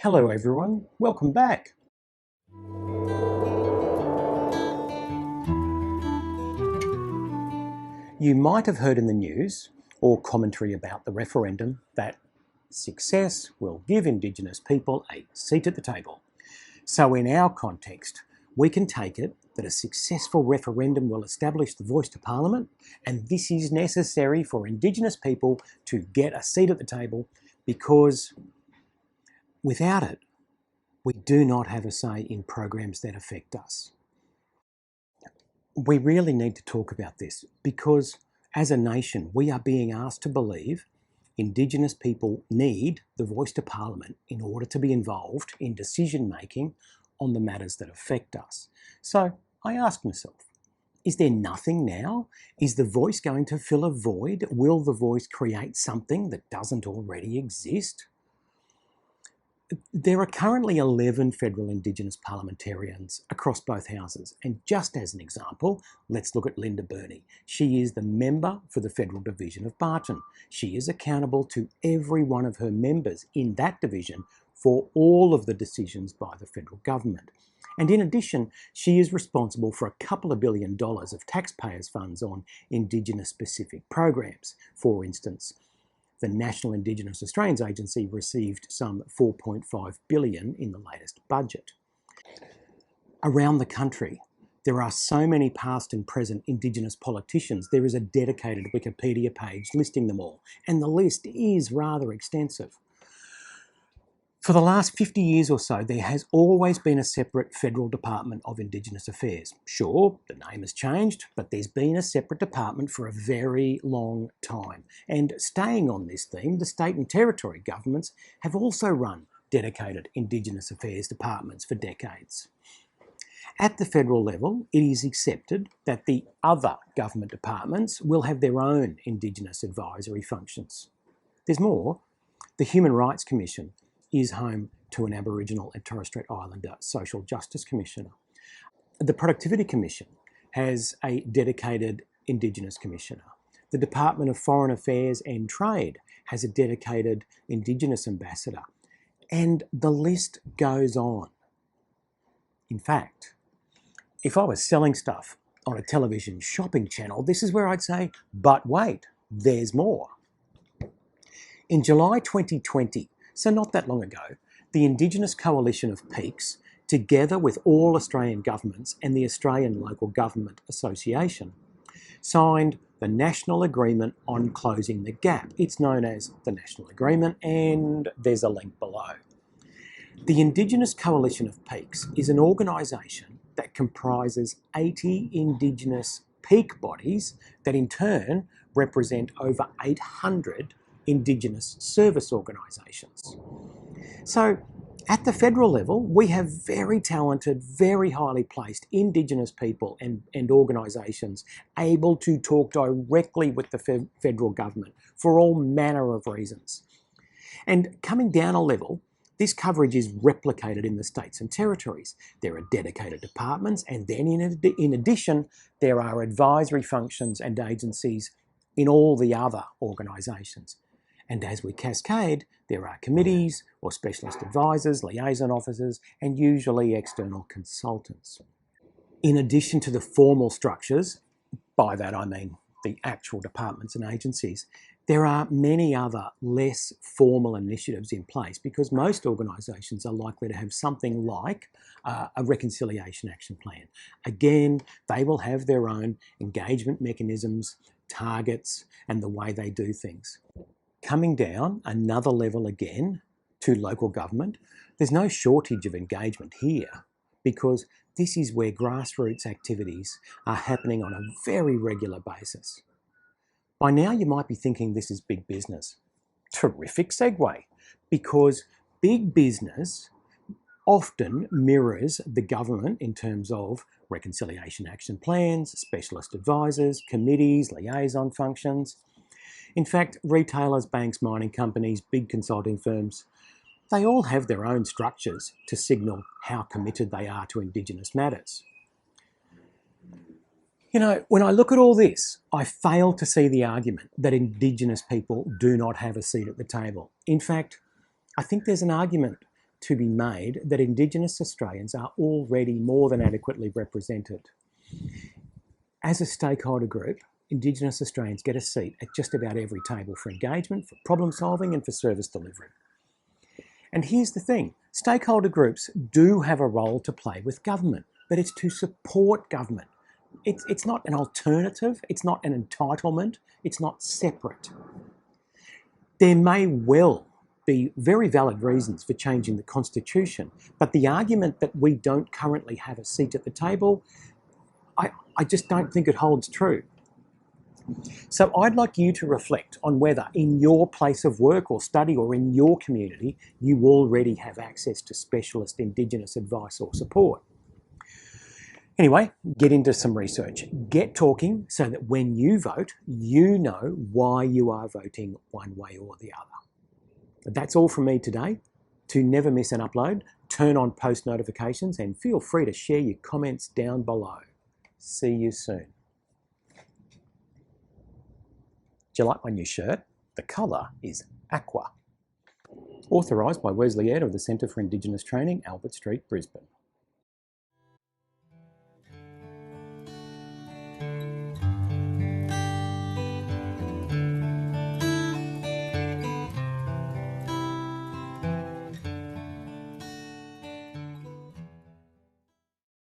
Hello everyone, welcome back. You might have heard in the news or commentary about the referendum that success will give Indigenous people a seat at the table. So in our context, we can take it that a successful referendum will establish the voice to Parliament, and this is necessary for Indigenous people to get a seat at the table because without it, we do not have a say in programs that affect us. We really need to talk about this because as a nation, we are being asked to believe Indigenous people need the voice to Parliament in order to be involved in decision making on the matters that affect us. So I ask myself, is there nothing now? Is the voice going to fill a void? Will the voice create something that doesn't already exist? There are currently 11 federal Indigenous parliamentarians across both houses. And just as an example, let's look at Linda Burney. She is the member for the Federal Division of Barton. She is accountable to every one of her members in that division for all of the decisions by the federal government. And in addition, she is responsible for a couple of $2 billion of taxpayers' funds on Indigenous-specific programs. For instance, the National Indigenous Australians Agency received some $4.5 billion in the latest budget. Around the country, there are so many past and present Indigenous politicians, there is a dedicated Wikipedia page listing them all, and the list is rather extensive. For the last 50 years or so, there has always been a separate Federal Department of Indigenous Affairs. Sure, the name has changed, but there's been a separate department for a very long time. And staying on this theme, the state and territory governments have also run dedicated Indigenous Affairs departments for decades. At the federal level, it is accepted that the other government departments will have their own Indigenous advisory functions. There's more. The Human Rights Commission is home to an Aboriginal and Torres Strait Islander Social Justice Commissioner. The Productivity Commission has a dedicated Indigenous Commissioner. The Department of Foreign Affairs and Trade has a dedicated Indigenous Ambassador. And the list goes on. In fact, if I was selling stuff on a television shopping channel, this is where I'd say, but wait, there's more. In July 2020, so not that long ago, the Indigenous Coalition of Peaks, together with all Australian governments and the Australian Local Government Association, signed the National Agreement on Closing the Gap. It's known as the National Agreement, and there's a link below. The Indigenous Coalition of Peaks is an organisation that comprises 80 Indigenous peak bodies that in turn represent over 800 Indigenous service organisations. So at the federal level, we have very talented, very highly placed Indigenous people and organisations able to talk directly with the federal government for all manner of reasons. And coming down a level, this coverage is replicated in the states and territories. There are dedicated departments, and then in addition, there are advisory functions and agencies in all the other organisations. And as we cascade, there are committees or specialist advisors, liaison officers, and usually external consultants. In addition to the formal structures, by that I mean the actual departments and agencies, there are many other less formal initiatives in place because most organisations are likely to have something like a reconciliation action plan. Again, they will have their own engagement mechanisms, targets, and the way they do things. Coming down another level again to local government, there's no shortage of engagement here because this is where grassroots activities are happening on a very regular basis. By now you might be thinking this is big business. Terrific segue, because big business often mirrors the government in terms of reconciliation action plans, specialist advisors, committees, liaison functions. In fact, retailers, banks, mining companies, big consulting firms, they all have their own structures to signal how committed they are to Indigenous matters. You know, when I look at all this, I fail to see the argument that Indigenous people do not have a seat at the table. In fact, I think there's an argument to be made that Indigenous Australians are already more than adequately represented. As a stakeholder group, Indigenous Australians get a seat at just about every table for engagement, for problem solving and for service delivery. And here's the thing, stakeholder groups do have a role to play with government, but it's to support government. It's not an alternative, it's not an entitlement, it's not separate. There may well be very valid reasons for changing the Constitution, but the argument that we don't currently have a seat at the table, I just don't think it holds true. So I'd like you to reflect on whether in your place of work or study or in your community, you already have access to specialist Indigenous advice or support. Anyway, get into some research. Get talking so that when you vote, you know why you are voting one way or the other. That's all from me today. To never miss an upload, turn on post notifications and feel free to share your comments down below. See you soon. Do you like my new shirt? The colour is aqua. Authorised by Wesley of the Centre for Indigenous Training, Albert Street, Brisbane.